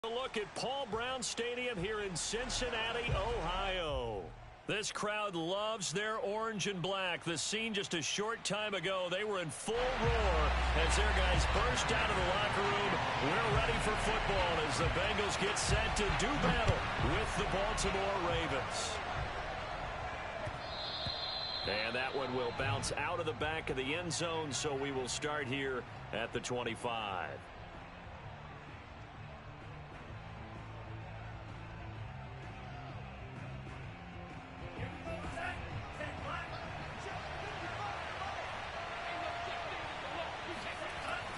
A look at Paul Brown Stadium here in Cincinnati, Ohio. This crowd loves their orange and black. The scene just a short time ago, they were in full roar as their guys burst out of the locker room. We're ready for football as the Bengals get set to do battle with the Baltimore Ravens. And that one will bounce out of the back of the end zone, so we will start here at the 25.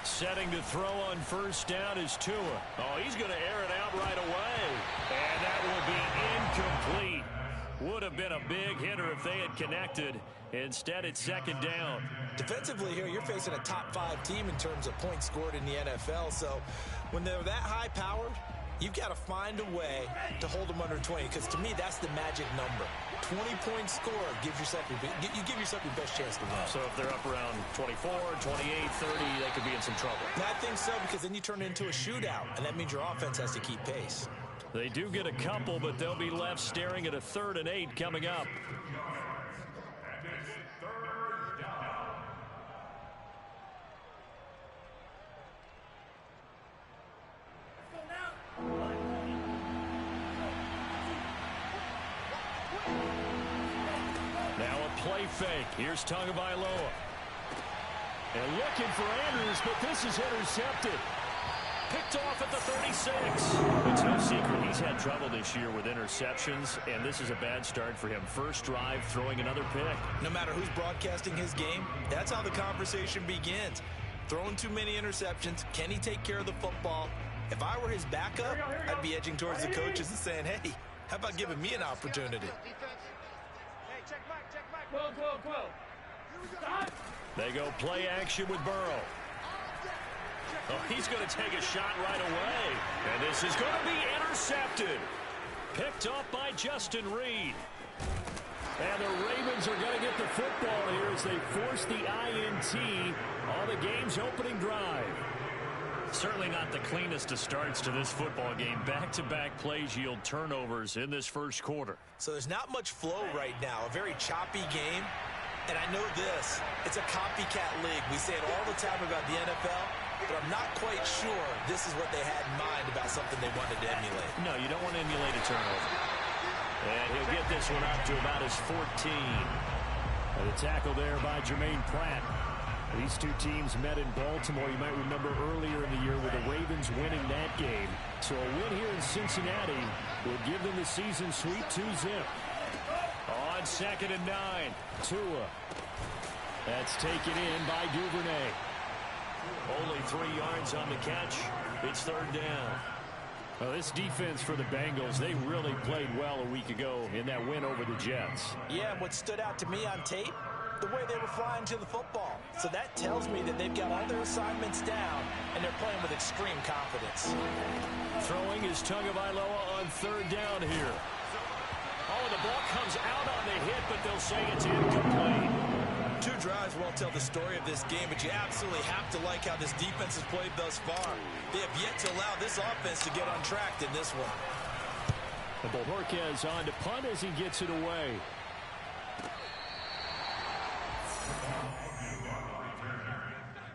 Setting to throw on first down is Tua. Oh, he's going to air it out right away. And that will be incomplete. Would have been a big hitter if they had connected. Instead, it's second down. Defensively here, you're facing a top-5 team in terms of points scored in the NFL. So when they're that high-powered, you've got to find a way to hold them under 20. Because to me, that's the magic number. 20-point score gives yourself you give yourself your best chance to win. So if they're up around 24, 28, 30, they could be in some trouble. I think so, because then you turn it into a shootout, and that means your offense has to keep pace. They do get a couple, but they'll be left staring at a 3rd and 8 coming up. Now a play fake. Here's Tagovailoa. And looking for Andrews, but this is intercepted. Picked off at the 36. It's no secret he's had trouble this year with interceptions, and this is a bad start for him. First drive, throwing another pick. No matter who's broadcasting his game, that's how the conversation begins. Throwing too many interceptions. Can he take care of the football? If I were his backup, I'd be edging towards the coaches and saying, hey, how about giving me an opportunity? They go play action with Burrow. Oh, he's going to take a shot right away. And this is going to be intercepted. Picked up by Justin Reed. And the Ravens are going to get the football here as they force the INT on the game's opening drive. Certainly not the cleanest of starts to this football game. Back-to-back plays yield turnovers in this first quarter. So there's not much flow right now. A very choppy game. And I know this. It's a copycat league. We say it all the time about the NFL, but I'm not quite sure this is what they had in mind about something they wanted to emulate. No, you don't want to emulate a turnover. And he'll get this one up to about his 14. And the tackle there by Jermaine Pratt. These two teams met in Baltimore. You might remember earlier in the year with the Ravens winning that game. So a win here in Cincinnati will give them the season sweep 2-zip. On 2nd and 9, Tua. That's taken in by Duvernay. Only 3 yards on the catch. It's 3rd down. Well, this defense for the Bengals, they really played well a week ago in that win over the Jets. Yeah, what stood out to me on tape, the way they were flying to the football. So that tells me that they've got all their assignments down, and they're playing with extreme confidence. Throwing is Tagovailoa on 3rd down here. Oh, the ball comes out on the hit, but they'll say it's incomplete. 2 drives won't tell the story of this game, but you absolutely have to like how this defense has played thus far. They have yet to allow this offense to get untracked in this one. And Bojorquez on to punt as he gets it away.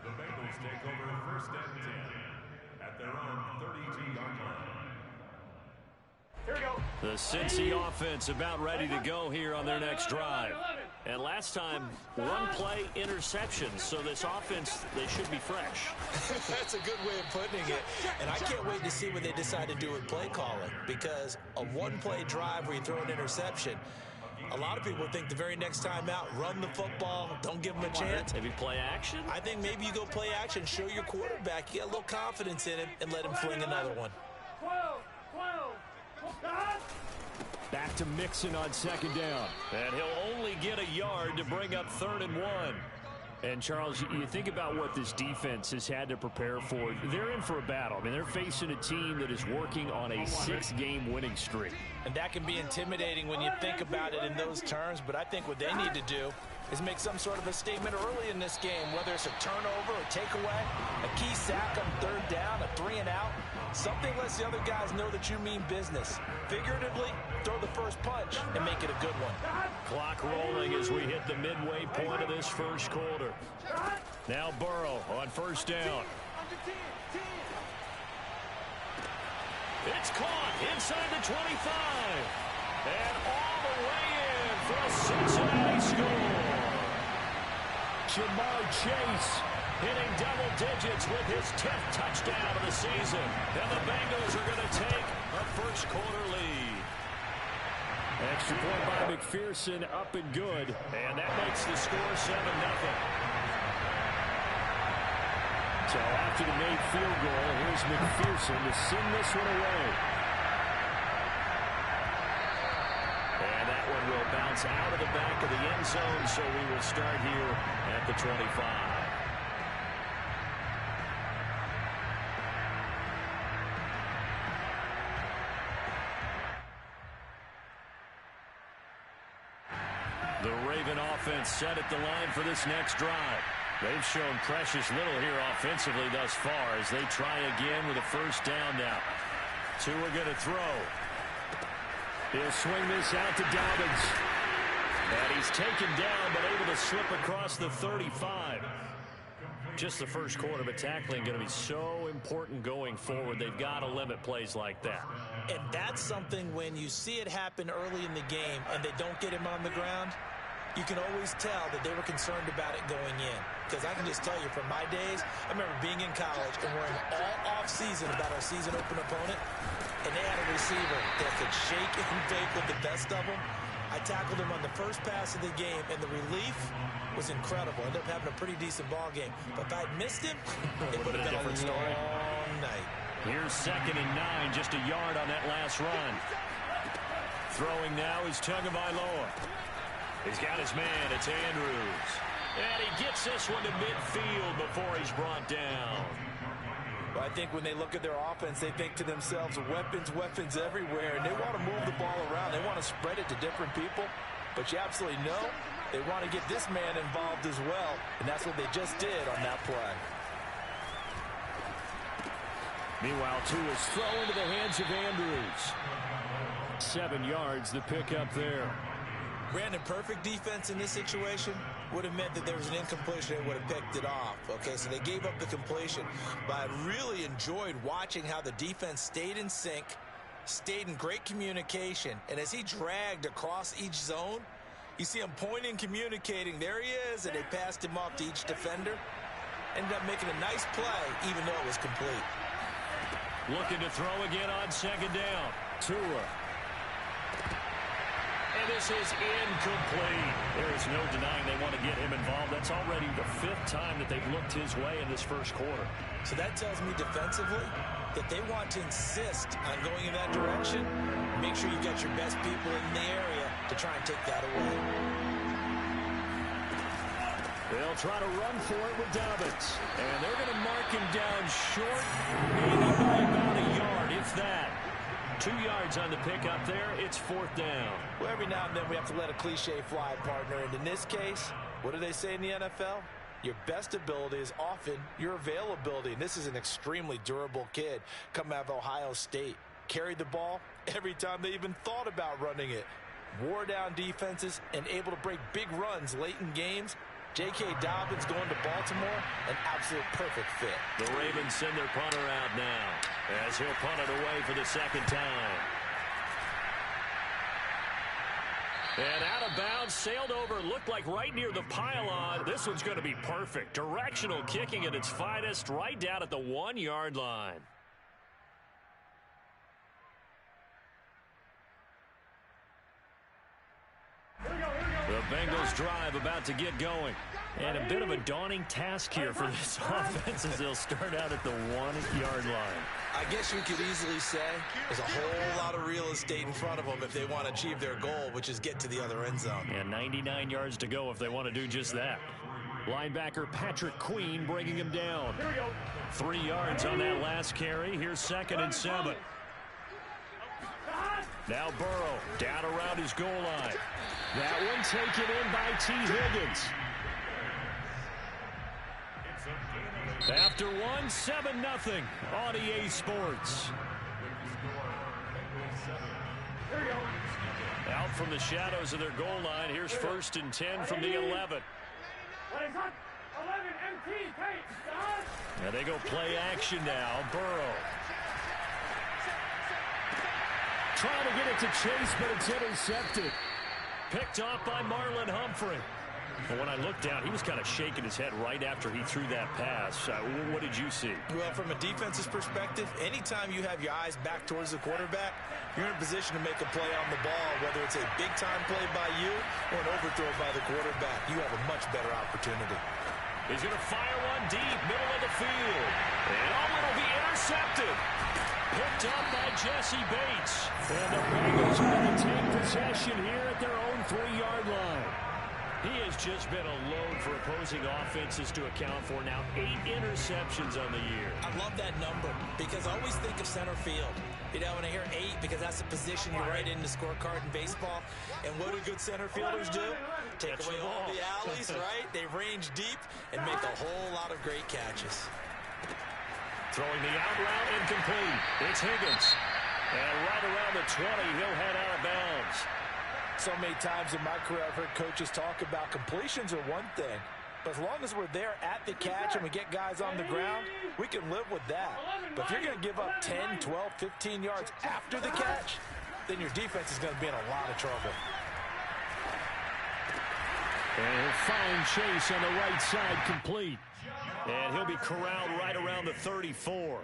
The Bengals take over 1st and 10 at their own 32-yard line. Here we go. The Cincy offense about ready to go here on their next drive. And last time, 1 play interceptions. So this offense, they should be fresh. That's a good way of putting it. And I can't wait to see what they decide to do with play calling. Because a 1-play drive where you throw an interception, a lot of people think the very next time out, run the football, don't give them a chance. Maybe play action? I think maybe you go play action, show your quarterback, you get a little confidence in him, and let him fling another one. Back to Mixon on 2nd down. And he'll only get a yard to bring up 3rd and 1. And, Charles, you think about what this defense has had to prepare for. They're in for a battle. I mean, they're facing a team that is working on a 6-game winning streak. And that can be intimidating when you think about it in those terms, but I think what they need to do is make some sort of a statement early in this game, whether it's a turnover, a takeaway, a key sack on third down, a 3-and-out. Something lets the other guys know that you mean business. Figuratively, throw the first punch and make it a good one. Clock rolling as we hit the midway point of this first quarter. Now Burrow on first down. It's caught inside the 25. And all the way in for a Cincinnati score. Ja'Marr Chase hitting double digits with his 10th touchdown of the season. And the Bengals are going to take a first quarter lead. Extra point by McPherson, up and good. And that makes the score 7-0. So after the made field goal, here's McPherson to send this one away. And that one will bounce out of the back of the end zone, so we will start here at the 25. The Raven offense set at the line for this next drive. They've shown precious little here offensively thus far as they try again with a first down now. Tua going to throw. He'll swing this out to Dobbins. And he's taken down but able to slip across the 35. Just the first quarter, but tackling going to be so important going forward. They've got to limit plays like that. And that's something when you see it happen early in the game and they don't get him on the ground, you can always tell that they were concerned about it going in. Because I can just tell you from my days, I remember being in college and worrying all off-season about our season open opponent, and they had a receiver that could shake and bake with the best of them. I tackled him on the first pass of the game, and the relief was incredible. Ended up having a pretty decent ball game. But if I'd missed him, it would have been a long night. Here's 2nd and 9, just a yard on that last run. Throwing now is Tagovailoa. He's got his man. It's Andrews. And he gets this one to midfield before he's brought down. Well, I think when they look at their offense, they think to themselves, weapons everywhere, and they want to move the ball around. They want to spread it to different people. But you absolutely know they want to get this man involved as well, and that's what they just did on that play. Meanwhile, Tua's throw into the hands of Andrews. 7 yards, the pickup there. Brandon, perfect defense in this situation would have meant that there was an incompletion and would have picked it off. Okay, so they gave up the completion. But I really enjoyed watching how the defense stayed in sync, stayed in great communication. And as he dragged across each zone, you see him pointing, communicating. There he is, and they passed him off to each defender. Ended up making a nice play, even though it was complete. Looking to throw again on 2nd down. Tua. And this is incomplete. There is no denying they want to get him involved. That's already the 5th time that they've looked his way in this first quarter. So that tells me defensively that they want to insist on going in that direction. Make sure you've got your best people in the area to try and take that away. They'll try to run for it with Dobbins. And they're going to mark him down short, maybe by about a yard, if that. 2 yards on the pickup there. It's 4th down. Well, every now and then we have to let a cliche fly, partner. And in this case, what do they say in the NFL? Your best ability is often your availability. And this is an extremely durable kid coming out of Ohio State. Carried the ball every time they even thought about running it. Wore down defenses and able to break big runs late in games. J.K. Dobbins going to Baltimore, an absolute perfect fit. The Ravens send their punter out now as he'll punt it away for the 2nd time. And out of bounds, sailed over, looked like right near the pylon. This one's going to be perfect. Directional kicking at its finest, right down at the 1-yard line. The Bengals drive about to get going. And a bit of a daunting task here for this offense as they'll start out at the 1-yard line. I guess you could easily say there's a whole lot of real estate in front of them if they want to achieve their goal, which is get to the other end zone. And 99 yards to go if they want to do just that. Linebacker Patrick Queen bringing him down. 3 yards on that last carry. Here's 2nd and 7. Now Burrow down around his goal line. That one taken in by T. Higgins. After one, 7-0 on EA Sports. Out from the shadows of their goal line. Here's 1st and 10 from the 11. Now they go play action now. Burrow. Trying to get it to Chase, but it's intercepted. Picked off by Marlon Humphrey. And when I looked down, he was kind of shaking his head right after he threw that pass. What did you see? Well, from a defense's perspective, anytime you have your eyes back towards the quarterback, you're in a position to make a play on the ball, whether it's a big-time play by you or an overthrow by the quarterback. You have a much better opportunity. He's going to fire one deep, middle of the field. And it'll be intercepted. Picked up by Jesse Bates. And the Bengals are going to take possession here at their own 3-yard line. He has just been a load for opposing offenses to account for. Now 8 interceptions on the year. I love that number because I always think of center field. You know, when I hear 8, because that's the position you write in the scorecard in baseball. And what do good center fielders do? Take away all the alleys, right? They range deep and make a whole lot of great catches. Throwing the out route incomplete. It's Higgins. And right around the 20, he'll head out of bounds. So many times in my career, I've heard coaches talk about completions are one thing. But as long as we're there at the catch and we get guys on the ground, we can live with that. But if you're going to give up 10, 12, 15 yards after the catch, then your defense is going to be in a lot of trouble. And he'll find Chase on the right side complete. And he'll be corralled right around the 34.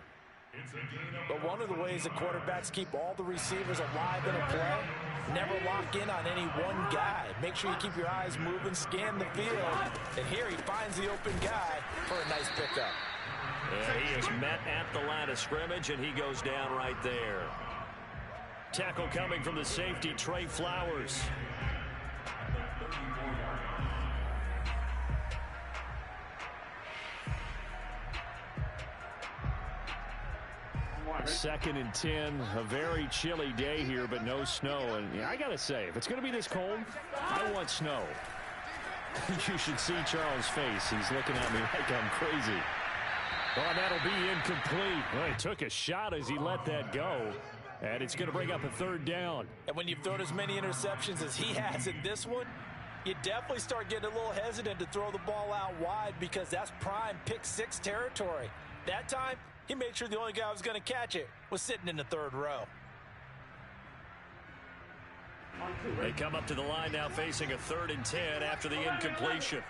But one of the ways the quarterbacks keep all the receivers alive in a play, never lock in on any one guy. Make sure you keep your eyes moving, scan the field. And here he finds the open guy for a nice pickup. And he is met at the line of scrimmage, and he goes down right there. Tackle coming from the safety, Trey Flowers. Second and 10, a very chilly day here, but no snow. And I got to say, if it's going to be this cold, I want snow. You should see Charles' face. He's looking at me like I'm crazy. Oh, that'll be incomplete. Well, he took a shot as he let that go. And it's going to bring up a 3rd down. And when you've thrown as many interceptions as he has in this one, you definitely start getting a little hesitant to throw the ball out wide because that's prime pick-6 territory. That time, he made sure the only guy who was going to catch it was sitting in the 3rd row. They come up to the line now facing a 3rd and 10 after the incompletion.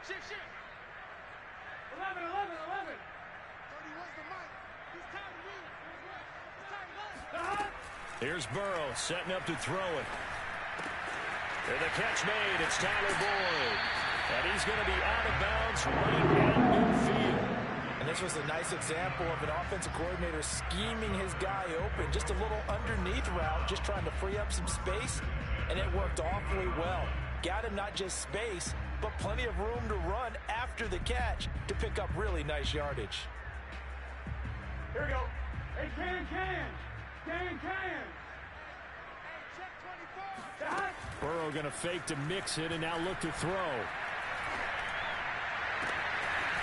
Shift. 11. Here's Burrow setting up to throw it. And the catch made. It's Tyler Boyd. And he's going to be out of bounds right at midfield. And this was a nice example of an offensive coordinator scheming his guy open. Just a little underneath route, just trying to free up some space. And it worked awfully well. Got him not just space, but plenty of room to run after the catch to pick up really nice yardage. Here we go. Hey, can. Burrow going to fake to mix it and now look to throw.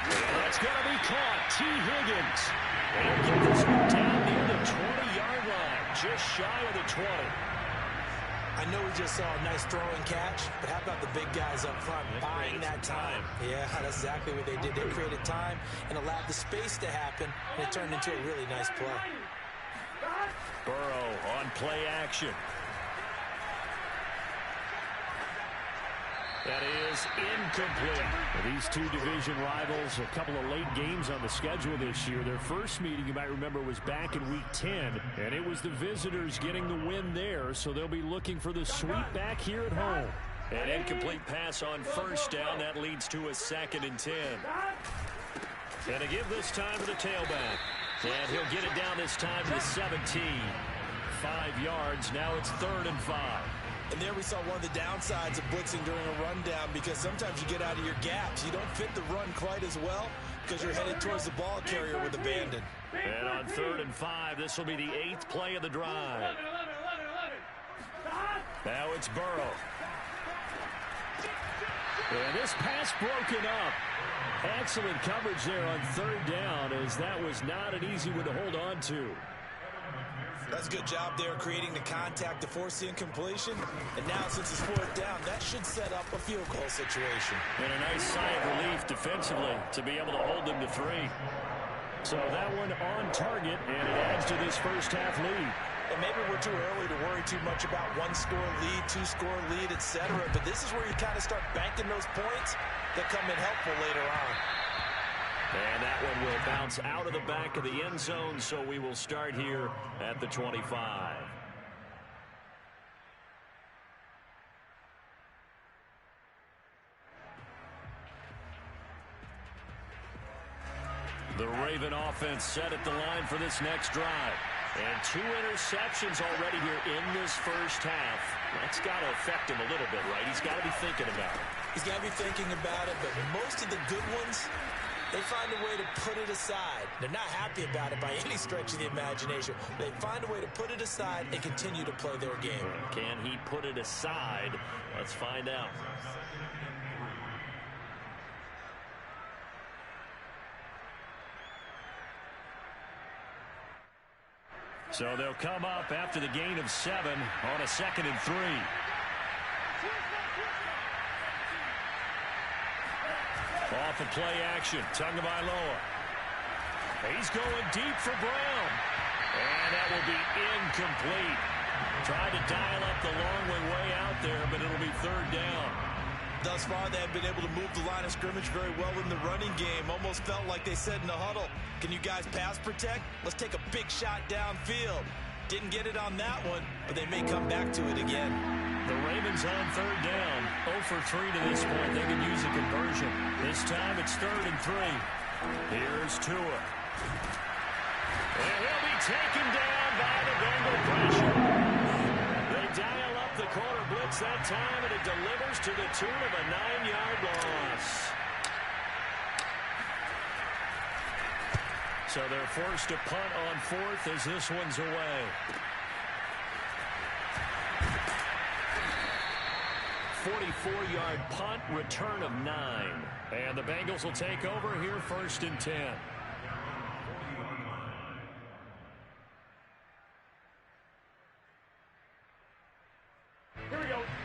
That's going to be caught. T. Higgins. And he'll get this one down near the 20-yard line, just shy of the 20. I know we just saw a nice throw and catch, but how about the big guys up front buying that time? Yeah, that's exactly what they did. They created time and allowed the space to happen, and it turned into a really nice play. Burrow on play action. That is incomplete. These two division rivals, a couple of late games on the schedule this year. Their first meeting, you might remember, was back in Week 10, and it was the visitors getting the win there, so they'll be looking for the sweep back here at home. An incomplete pass on 1st down. That leads to a 2nd and 10. And to give this time to the tailback. And he'll get it down this time to 17. 5 yards. Now it's 3rd and 5. And there we saw one of the downsides of blitzing during a rundown because sometimes you get out of your gaps. You don't fit the run quite as well, because you're headed towards the ball carrier with abandon. And on 3rd and 5, this will be the 8th play of the drive. Now it's Burrow. And this pass broken up. Excellent coverage there on 3rd down, as that was not an easy one to hold on to. That's a good job there creating the contact to force the incompletion. And now since it's 4th down, that should set up a field goal situation. And a nice sigh of relief defensively to be able to hold them to 3. So that one on target, and it adds to this first half lead. And maybe we're too early to worry too much about 1-score lead, 2-score lead, etc. But this is where you kind of start banking those points that come in helpful later on. And that one will bounce out of the back of the end zone, so we will start here at the 25. The Raven offense set at the line for this next drive. And 2 interceptions already here in this first half. That's got to affect him a little bit, right? He's got to be thinking about it. He's got to be thinking about it, but most of the good ones, they find a way to put it aside. They're not happy about it by any stretch of the imagination. They find a way to put it aside and continue to play their game. Can he put it aside? Let's find out. So they'll come up after the gain of 7 on a 2nd and 3. Off of play action, Tagovailoa. He's going deep for Brown. And that will be incomplete. Tried to dial up the long way out there, but it'll be 3rd down. Thus far, they have been able to move the line of scrimmage very well in the running game. Almost felt like they said in the huddle, can you guys pass protect? Let's take a big shot downfield. Didn't get it on that one, but they may come back to it again. The Ravens on 3rd down. 0 for 3 to this point. They can use a conversion. This time it's 3rd and 3. Here's Tua. And he'll be taken down by the Bengal pressure. They dial up the corner blitz that time, and it delivers to the tune of a 9-yard loss. So they're forced to punt on 4th as this one's away. A 44-yard punt, return of 9. And the Bengals will take over here 1st and 10.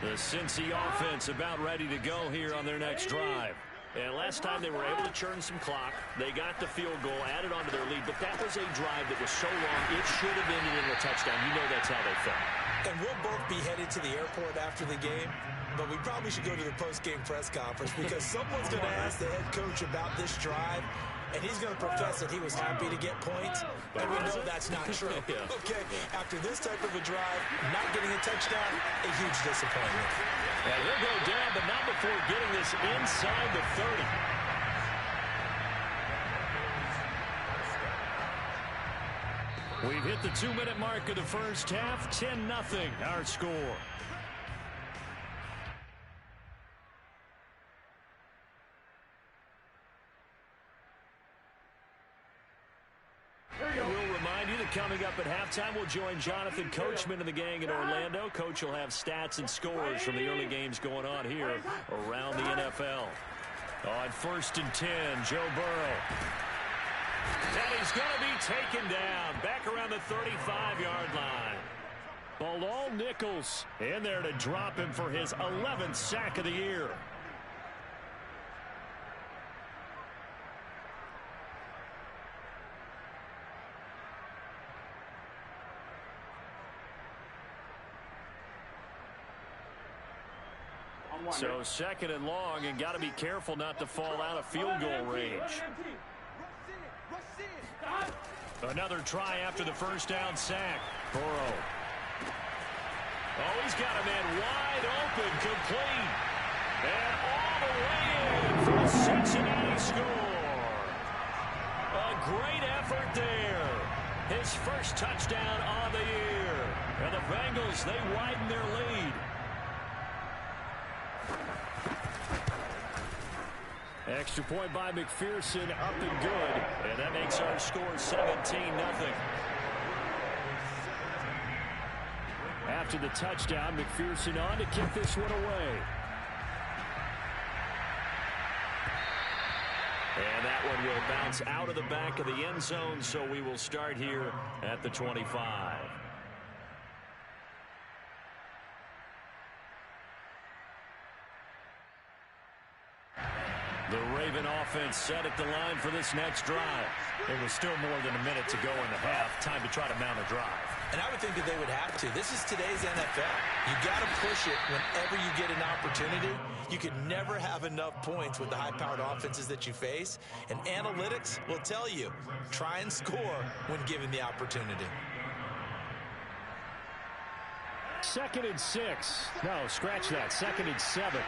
The Cincy offense about ready to go here on their next drive. And last time they were able to churn some clock. They got the field goal, added on to their lead, but that was a drive that was so long, it should have ended in a touchdown. You know that's how they felt. And we'll both be headed to the airport after the game, but we probably should go to the post-game press conference because someone's going to ask the head coach about this drive, and he's going to profess that he was happy to get points, and we know that's not true. Yeah. Okay, after this type of a drive, not getting a touchdown, a huge disappointment. And he'll go down, but not before getting this inside the 30. We've hit the 2-minute mark of the first half. 10-0 our score. We'll remind you that coming up at halftime, we'll join Jonathan Coachman and the gang in Orlando. Coach will have stats and scores from the early games going on here around the NFL. On 1st and 10, Joe Burrow. And he's going to be taken down back around the 35-yard line. Bilal Nichols in there to drop him for his 11th sack of the year. So 2nd and long, and got to be careful not to fall out of field goal range. Another try after the first down sack. Burrow. Oh, he's got a man wide open, complete. And all the way in for a Cincinnati score. A great effort there. His first touchdown on the year. And the Bengals, they widen their lead. Extra point by McPherson, up and good. And that makes our score 17-0. After the touchdown, McPherson on to kick this one away. And that one will bounce out of the back of the end zone, so we will start here at the 25. The Raven offense set at the line for this next drive. It was still more than a minute to go in the half. Time to try to mount a drive. And I would think that they would have to. This is today's NFL. You got to push it whenever you get an opportunity. You can never have enough points with the high-powered offenses that you face. And analytics will tell you, try and score when given the opportunity. 2nd and 6. No, scratch that. 2nd and 7.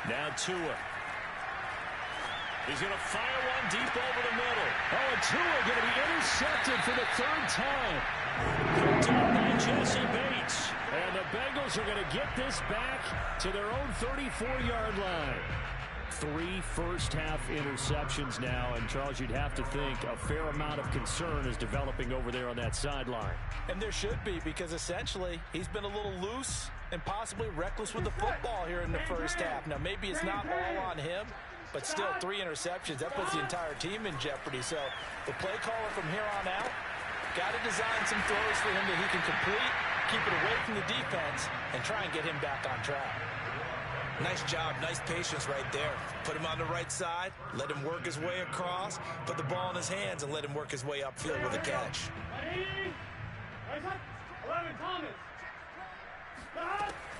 Now Tua. He's going to fire one deep over the middle. Oh, and Tua going to be intercepted for the 3rd time. Picked up by Jesse Bates. And the Bengals are going to get this back to their own 34-yard line. 3 first-half interceptions now, and Charles, you'd have to think a fair amount of concern is developing over there on that sideline. And there should be, because essentially he's been a little loose and possibly reckless with the football here in the first half. Now, maybe it's not all on him, but still 3 interceptions. That puts the entire team in jeopardy. So the play caller from here on out got to design some throws for him that he can complete, keep it away from the defense, and try and get him back on track. Nice job, nice patience right there. Put him on the right side, let him work his way across, put the ball in his hands, and let him work his way upfield with a catch. 11, Thomas.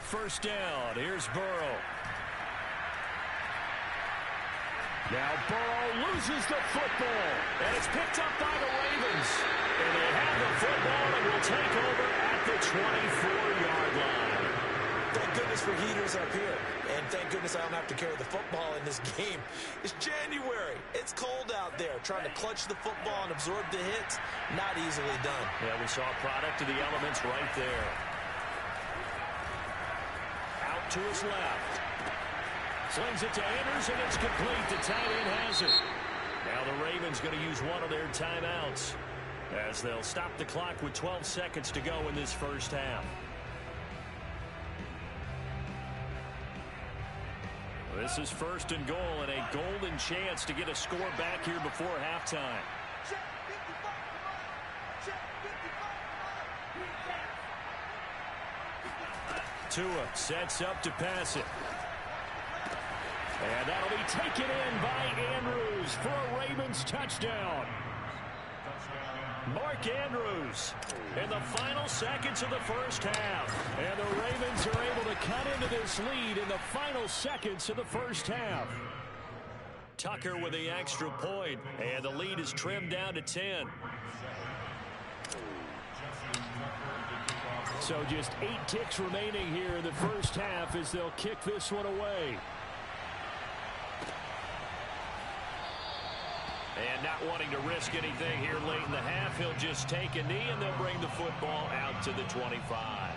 First down, here's Burrow. Now Burrow loses the football, and it's picked up by the Ravens. And they have the football and will take over at the 24-yard line. Thank goodness for heaters up here. And thank goodness I don't have to carry the football in this game. It's January. It's cold out there. Trying to clutch the football and absorb the hits, not easily done. Yeah, we saw a product of the elements right there. Out to his left. Slings it to Andrews, and it's complete. The tight end has it. Now the Ravens going to use one of their timeouts as they'll stop the clock with 12 seconds to go in this first half. This is 1st and goal, and a golden chance to get a score back here before halftime. Tua sets up to pass it. And that'll be taken in by Andrews for a Ravens touchdown. Mark Andrews in the final seconds of the first half. And the Ravens are able to cut into this lead in the final seconds of the first half. Tucker with the extra point, and the lead is trimmed down to 10. So just 8 ticks remaining here in the first half as they'll kick this one away. And not wanting to risk anything here late in the half, he'll just take a knee, and they'll bring the football out to the 25.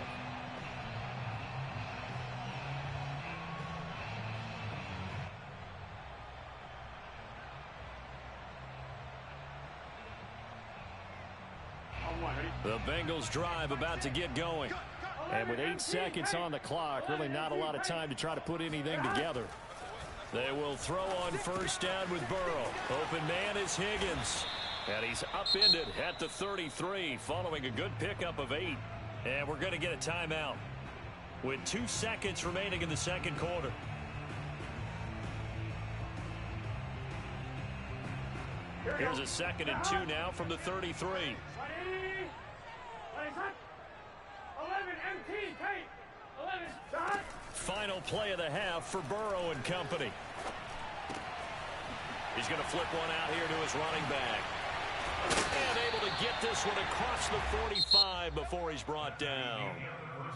The Bengals drive about to get going. And with 8 seconds on the clock, really not a lot of time to try to put anything together. They will throw on first down with Burrow. Open man is Higgins. And he's upended at the 33 following a good pickup of 8. And we're going to get a timeout with 2 seconds remaining in the second quarter. Here's a 2nd and 2 now from the 33. 11, empty, tight. 11, shot. Final play of the half for Burrow and company. He's going to flip one out here to his running back. And able to get this one across the 45 before he's brought down.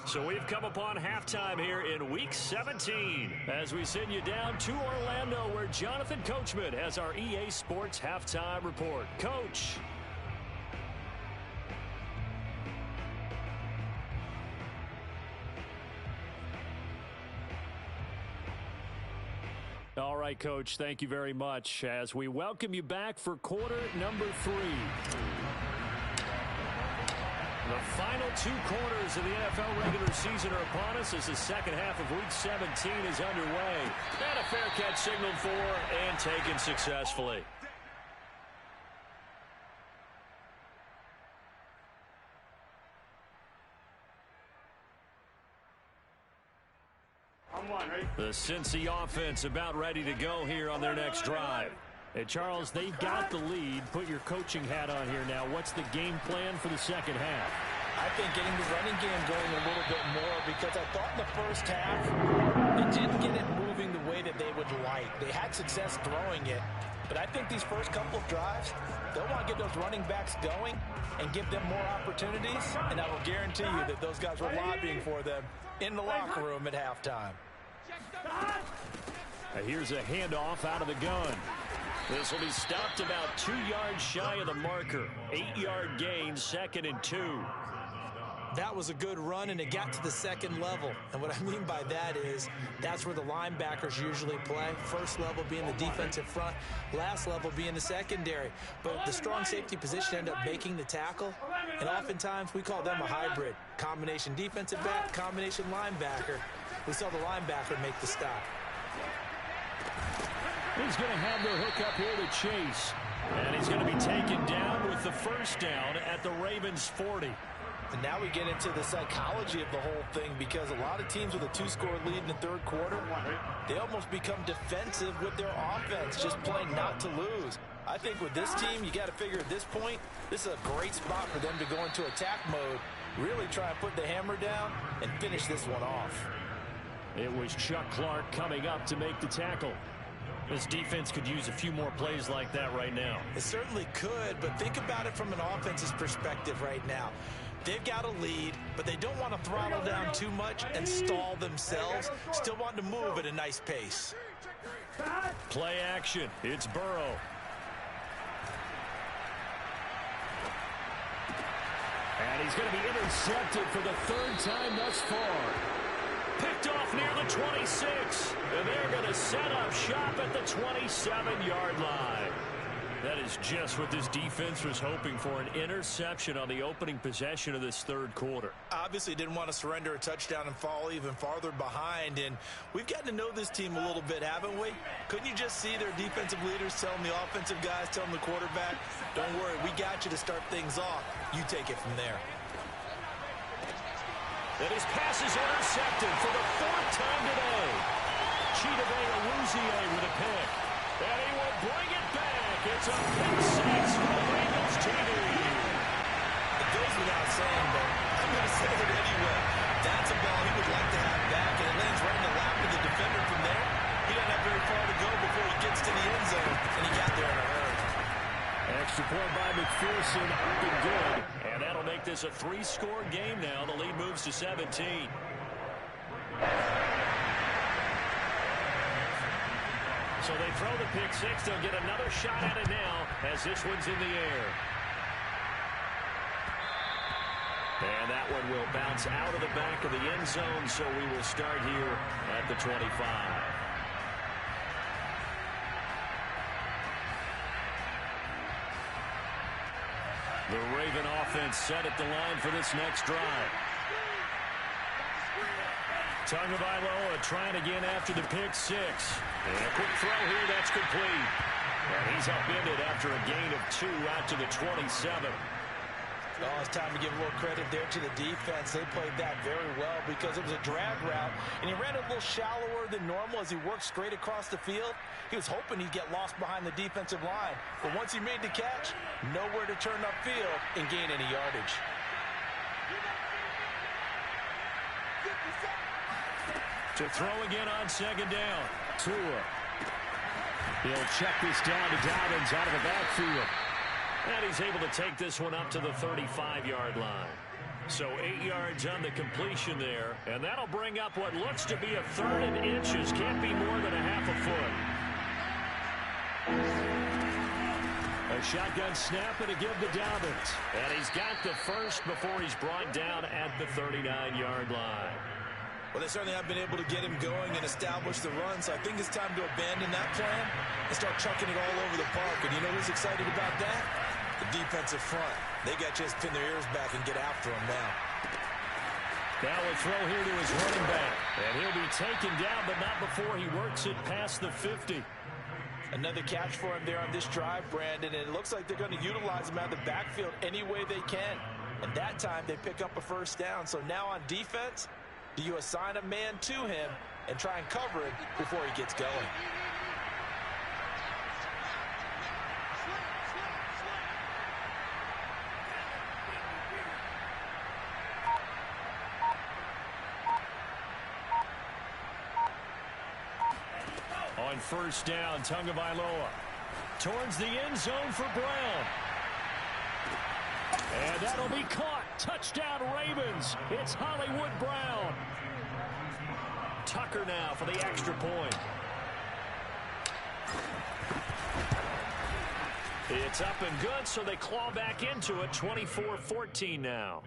So we've come upon halftime here in Week 17 as we send you down to Orlando where Jonathan Coachman has our EA Sports Halftime Report. Coach. All right, Coach, thank you very much as we welcome you back for quarter number 3. The final 2 quarters of the NFL regular season are upon us as the second half of Week 17 is underway. And a fair catch signaled for and taken successfully. The Cincy offense about ready to go here on their next drive. And Charles, they've got the lead. Put your coaching hat on here now. What's the game plan for the second half? I think getting the running game going a little bit more because I thought in the first half they didn't get it moving the way that they would like. They had success throwing it, but I think these first couple of drives, they'll want to get those running backs going and give them more opportunities, and I will guarantee you that those guys were lobbying for them in the locker room at halftime. Here's a handoff out of the gun. This will be stopped about 2 yards shy of the marker. 8-yard gain, 2nd and 2. That was a good run, and it got to the second level. And what I mean by that is that's where the linebackers usually play. First level being the defensive front, last level being the secondary. But the strong safety position ended up making the tackle, and oftentimes we call them a hybrid. Combination defensive back, combination linebacker. We saw the linebacker make the stop. He's going to have the hook up here to Chase. And he's going to be taken down with the first down at the Ravens 40. And now we get into the psychology of the whole thing because a lot of teams with a 2-score lead in the third quarter, they almost become defensive with their offense, just playing not to lose. I think with this team, you got to figure at this point, this is a great spot for them to go into attack mode, really try and put the hammer down and finish this one off. It was Chuck Clark coming up to make the tackle. This defense could use a few more plays like that right now. It certainly could, but think about it from an offense's perspective right now. They've got a lead, but they don't want to throttle down too much and stall themselves. Still want to move at a nice pace. Play action. It's Burrow. And he's going to be intercepted for the 3rd time thus far. Picked off near the 26. And they're going to set up shop at the 27-yard line. That is just what this defense was hoping for, an interception on the opening possession of this third quarter. Obviously didn't want to surrender a touchdown and fall even farther behind, and we've gotten to know this team a little bit, haven't we? Couldn't you just see their defensive leaders telling the offensive guys, telling the quarterback, don't worry, we got you to start things off. You take it from there. And his pass is intercepted for the 4th time today. Chidobe Awuzie with a pick. And he will bring it back. It's a pick 6 for the Bengals TV. It goes without saying, but I'm going to say it anyway. That's a ball he would like to have back, and it lands right in the lap of the defender from there. He doesn't have very far to go before he gets to the end zone, and he got there in a hurry. Extra point by McPherson, up and good. And that'll make this a 3-score game now. The lead moves to 17. So they throw the pick 6. They'll get another shot at it now as this one's in the air. And that one will bounce out of the back of the end zone, so we will start here at the 25. The Raven offense set at the line for this next drive. Tagovailoa trying again after the pick 6. And a quick throw here, that's complete. And he's upended after a gain of 2 out to the 27. Oh, it's time to give a little credit there to the defense. They played that very well because it was a drag route, and he ran a little shallower than normal as he worked straight across the field. He was hoping he'd get lost behind the defensive line, but once he made the catch, nowhere to turn upfield and gain any yardage. To throw again on 2nd down. Tua. He'll check this down to Dobbins out of the backfield. And he's able to take this one up to the 35-yard line. So 8 yards on the completion there. And that'll bring up what looks to be a 3rd and inches. Can't be more than a half a foot. A shotgun snap and a give to Dobbins. And he's got the first before he's brought down at the 39-yard line. Well, they certainly have been able to get him going and establish the run, so I think it's time to abandon that plan and start chucking it all over the park. And you know who's excited about that? The defensive front. They got to just pin their ears back and get after him now. Now a throw here to his running back. And he'll be taken down, but not before he works it past the 50. Another catch for him there on this drive, Brandon, and it looks like they're going to utilize him out of the backfield any way they can. And that time they pick up a first down. So now on defense, do you assign a man to him and try and cover him before he gets going? On first down, Tagovailoa towards the end zone for Brown. And that'll be caught. Touchdown, Ravens. It's Hollywood Brown. Tucker now for the extra point. It's up and good, so they claw back into it. 24-14 now.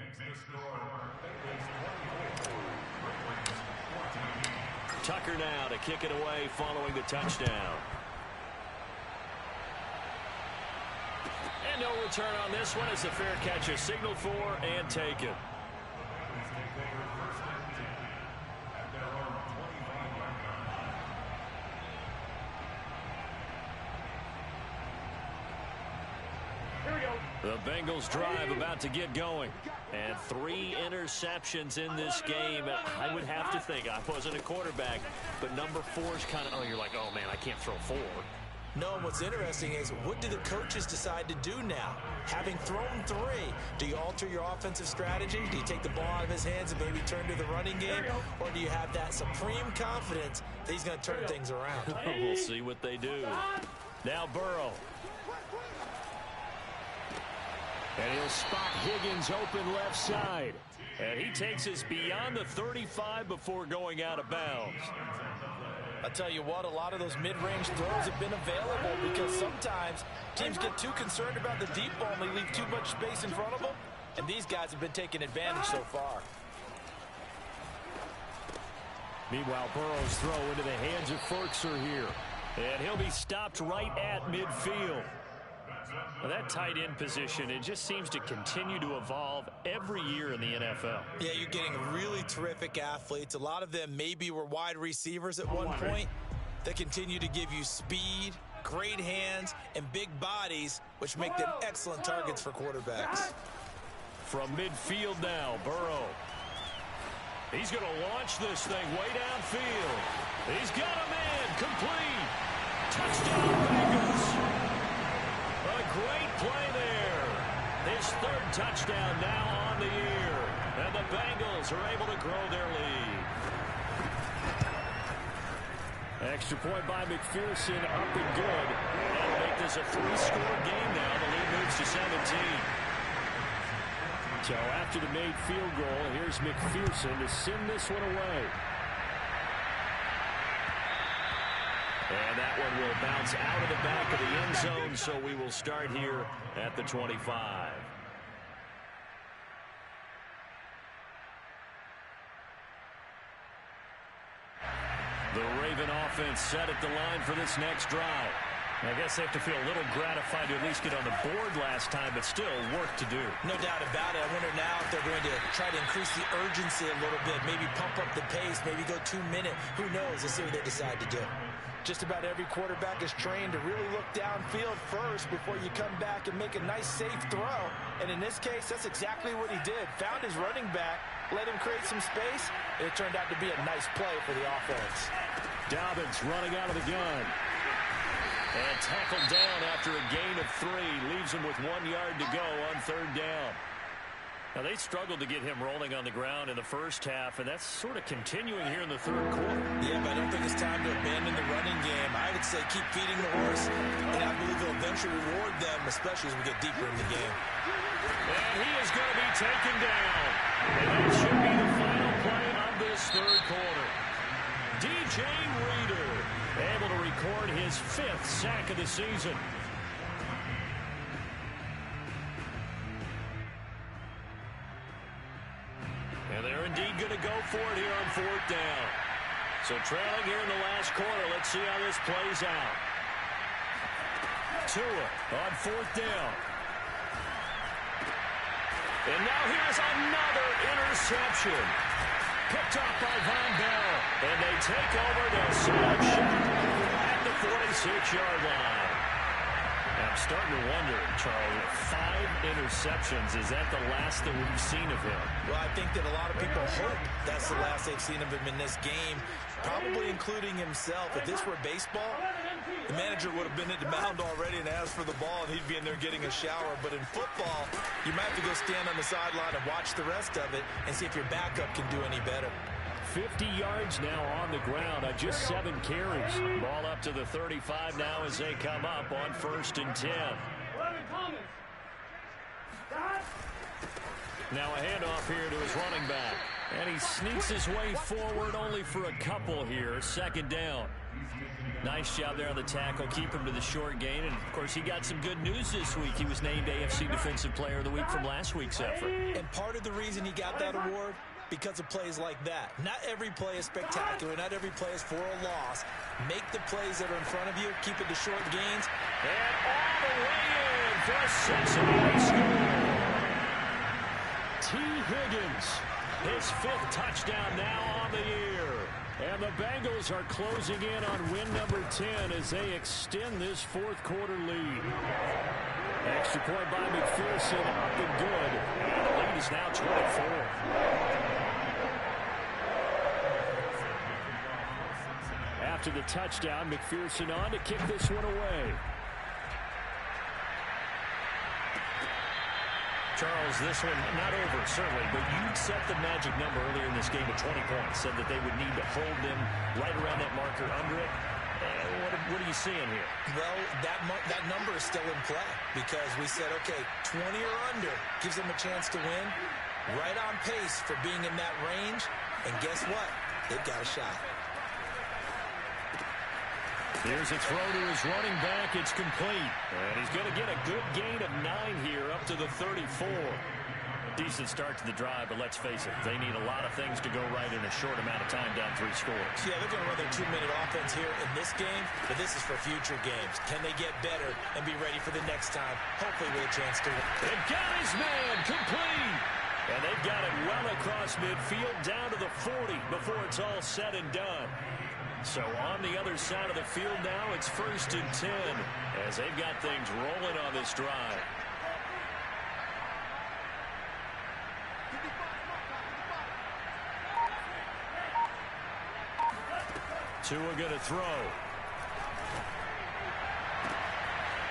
Tucker now to kick it away following the touchdown. And no return on this one as the fair catch is signaled for and taken. The Bengals drive about to get going. And 3 interceptions in this game. I would have to think, I wasn't a quarterback, but number 4 is kind of, you're like, oh man, I can't throw 4. No, what's interesting is what do the coaches decide to do now? Having thrown 3, do you alter your offensive strategy? Do you take the ball out of his hands and maybe turn to the running game? Or do you have that supreme confidence that he's going to turn things around? We'll see what they do. Now Burrow. And he'll spot Higgins open left side. And he takes us beyond the 35 before going out of bounds. I'll tell you what, a lot of those mid-range throws have been available because sometimes teams get too concerned about the deep ball and they leave too much space in front of them. And these guys have been taking advantage so far. Meanwhile, Burrow's throw into the hands of Firkser here. And he'll be stopped right at midfield. Well, that tight end position, it just seems to continue to evolve every year in the NFL. Yeah, you're getting really terrific athletes. A lot of them maybe were wide receivers at one point. They continue to give you speed, great hands, and big bodies, which make them excellent targets for quarterbacks. From midfield now, Burrow. He's going to launch this thing way downfield. He's got a man complete. Touchdown, Bengals. A great play there. His 3rd touchdown now on the year. And the Bengals are able to grow their lead. Extra point by McPherson, up and good. That'll make this a 3-score game now. The lead moves to 17. So after the made field goal, here's McPherson to send this one away. And that one will bounce out of the back of the end zone, so we will start here at the 25. The Raven offense set at the line for this next drive. I guess they have to feel a little gratified to at least get on the board last time, but still work to do. No doubt about it. I wonder now if they're going to try to increase the urgency a little bit, maybe pump up the pace, maybe go 2-minute. Who knows? Let's see what they decide to do. Just about every quarterback is trained to really look downfield first before you come back and make a nice, safe throw. And in this case, that's exactly what he did. Found his running back, let him create some space, and it turned out to be a nice play for the offense. Dobbins running out of the gun. And tackled down after a gain of 3. Leaves him with 1 yard to go on 3rd down. Now, they struggled to get him rolling on the ground in the first half, and that's sort of continuing here in the 3rd quarter. Yeah, but I don't think it's time to abandon the running game. I would say keep feeding the horse, and I believe they'll eventually reward them, especially as we get deeper in the game. And he is going to be taken down. And that should be the final play of this 3rd quarter. DJ Reader able to record his 5th sack of the season. And they're indeed going to go for it here on 4th down. So trailing here in the last quarter. Let's see how this plays out. Tua on 4th down. And now here's another interception. Picked off by Von Bell. And they take over their second shot at the 46-yard line. I'm starting to wonder, Charlie, 5 interceptions, is that the last that we've seen of him? Well, I think that a lot of people hope that's the last they've seen of him in this game, probably including himself. If this were baseball, the manager would have been at the mound already and asked for the ball, and he'd be in there getting a shower. But in football, you might have to go stand on the sideline and watch the rest of it and see if your backup can do any better. 50 yards now on the ground on just 7 carries. Ball up to the 35 now as they come up on 1st and 10. 11 Thomas. Now a handoff here to his running back. And he sneaks his way forward only for a couple here. 2nd down. Nice job there on the tackle. Keep him to the short gain. And, of course, he got some good news this week. He was named AFC Defensive Player of the Week from last week's effort. And part of the reason he got that award, because of plays like that. Not every play is spectacular. Not every play is for a loss. Make the plays that are in front of you. Keep it to short gains. And all the way in for a Cincinnati score. T. Higgins, his 5th touchdown now on the year. And the Bengals are closing in on win number 10 as they extend this 4th quarter lead. Extra point by McPherson, up and good. And the lead is now 24. After the touchdown, McPherson on to kick this one away. Charles, this one not over, certainly, but you set the magic number earlier in this game at 20 points. Said that they would need to hold them right around that marker under it. What are you seeing here? Well, that number is still in play because we said, okay, 20 or under gives them a chance to win. Right on pace for being in that range. And guess what? They've got a shot. Here's a throw to his running back. It's complete. And he's going to get a good gain of 9 here up to the 34. Decent start to the drive, but let's face it, they need a lot of things to go right in a short amount of time down 3 scores. Yeah, they're going to run their 2-minute offense here in this game, but this is for future games. Can they get better and be ready for the next time? Hopefully with a chance to win. They've got his man complete. And they've got it well across midfield down to the 40 before it's all said and done. So on the other side of the field now, it's 1st and 10 as they've got things rolling on this drive. Tua going to throw.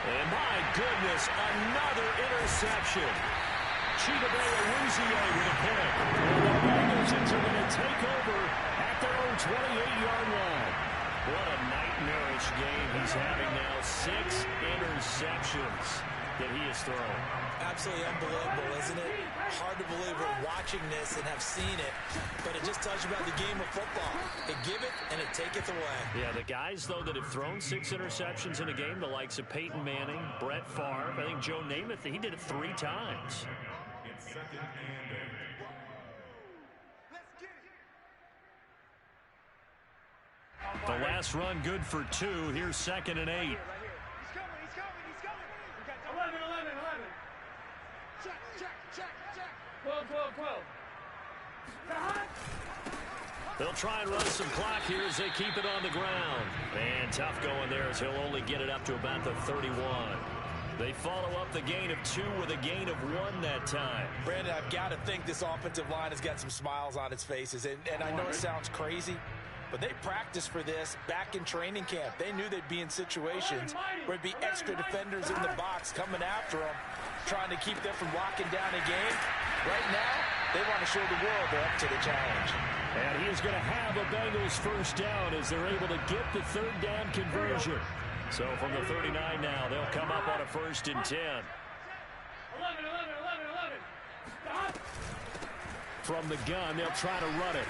And my goodness, another interception. Chidobe Awuzie with a pick. And the Bengals are going to take over at their own 28-yard line. What a nightmarish game he's having now. 6 interceptions that he has thrown. Absolutely unbelievable, isn't it? Hard to believe we're watching this and have seen it, but it just tells you about the game of football. It give it and it taketh away. Yeah, the guys, though, that have thrown 6 interceptions in a game, the likes of Peyton Manning, Brett Favre, I think Joe Namath, he did it 3 times. It's 2nd and 8. The last run good for 2. Here's 2nd and 8. He's coming, he's coming, he's coming. 11, 11, 11. Check. 12, 12, 12. They'll try and run some clock here as they keep it on the ground. And tough going there as he'll only get it up to about the 31. They follow up the gain of 2 with a gain of 1 that time. Brandon, I've got to think this offensive line has got some smiles on its faces. And I know it sounds crazy, but they practiced for this back in training camp. They knew they'd be in situations where it'd be extra defenders in the box coming after them, trying to keep them from locking down a game. Right now, they want to show the world they're up to the challenge. And he is going to have a Bengals 1st down as they're able to get the 3rd down conversion. So from the 39 now, they'll come up on a 1st and 10. 11, 11, 11, 11. Stop. From the gun, they'll try to run it.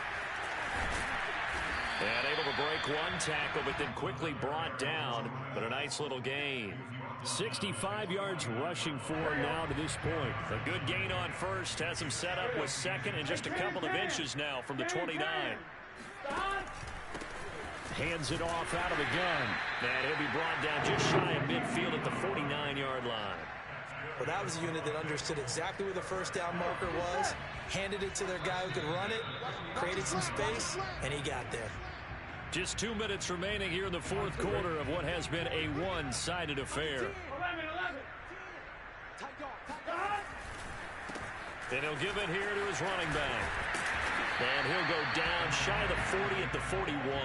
And able to break 1 tackle, but then quickly brought down. But a nice little gain. 65 yards rushing for him now to this point. A good gain on 1st. Has him set up with 2nd and just a couple of inches now from the 29. Hands it off out of the gun. And he'll be brought down just shy of midfield at the 49-yard line. Well, that was a unit that understood exactly where the first down marker was, handed it to their guy who could run it, created some space, and he got there. Just 2 minutes remaining here in the fourth quarter of what has been a one-sided affair. And he'll give it here to his running back. And he'll go down shy of the 40 at the 41.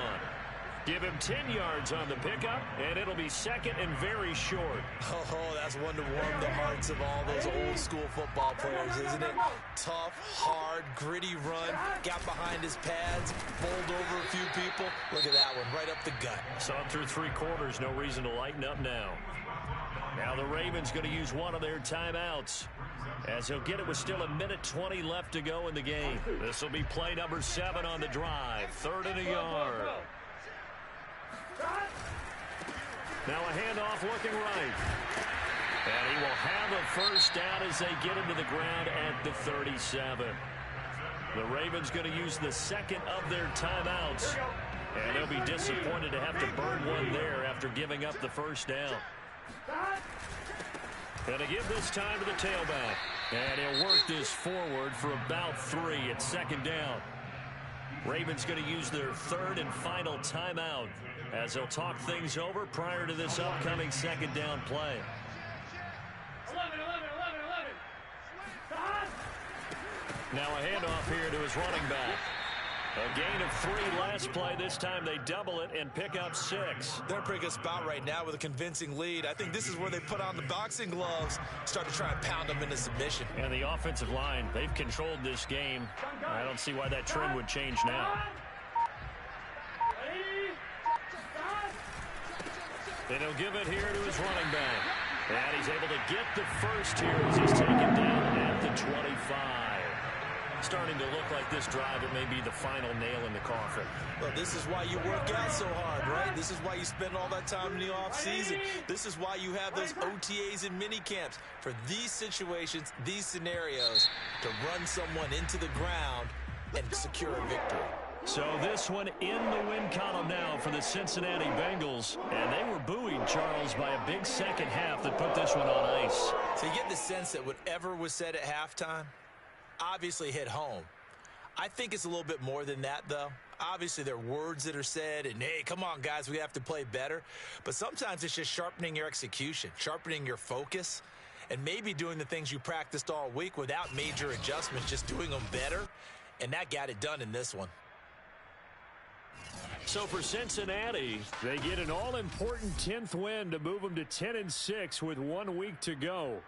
Give him 10 yards on the pickup, and it'll be second and very short. Oh, that's one to warm the hearts of all those old-school football players, isn't it? Tough, hard, gritty run, got behind his pads, bowled over a few people. Look at that one, right up the gut. So through 3 quarters, no reason to lighten up now. Now the Ravens going to use one of their timeouts, as he'll get it with still 1:20 left to go in the game. This will be play number 7 on the drive, 3rd and a yard. Now a handoff looking right. And he will have a first down as they get him to the ground at the 37. The Ravens going to use the second of their timeouts. And they'll be disappointed to have to burn one there after giving up the first down. And to give this time to the tailback. And he'll work this forward for about 3 at second down. Ravens going to use their 3rd and final timeout, as they'll talk things over prior to this upcoming second down play. 11. Now a handoff here to his running back. A gain of 3 last play. This time they double it and pick up 6. They're in a pretty good spot right now with a convincing lead. I think this is where they put on the boxing gloves, start to try and pound them into submission. And the offensive line, they've controlled this game. I don't see why that trend would change now. And he'll give it here to his running back. And he's able to get the first here as he's taken down at the 25. Starting to look like this drive, it may be the final nail in the coffin. Well, this is why you work out so hard, right? This is why you spend all that time in the offseason. This is why you have those OTAs and mini camps. For these situations, these scenarios, to run someone into the ground and secure a victory. So this one in the win column now for the Cincinnati Bengals. And they were buoyed, Charles, by a big second half that put this one on ice. So you get the sense that whatever was said at halftime obviously hit home. I think it's a little bit more than that, though. Obviously, there are words that are said, and, hey, come on, guys, we have to play better. But sometimes it's just sharpening your execution, sharpening your focus, and maybe doing the things you practiced all week without major adjustments, just doing them better. And that got it done in this one. So for Cincinnati, they get an all-important 10th win to move them to 10-6 with 1 week to go.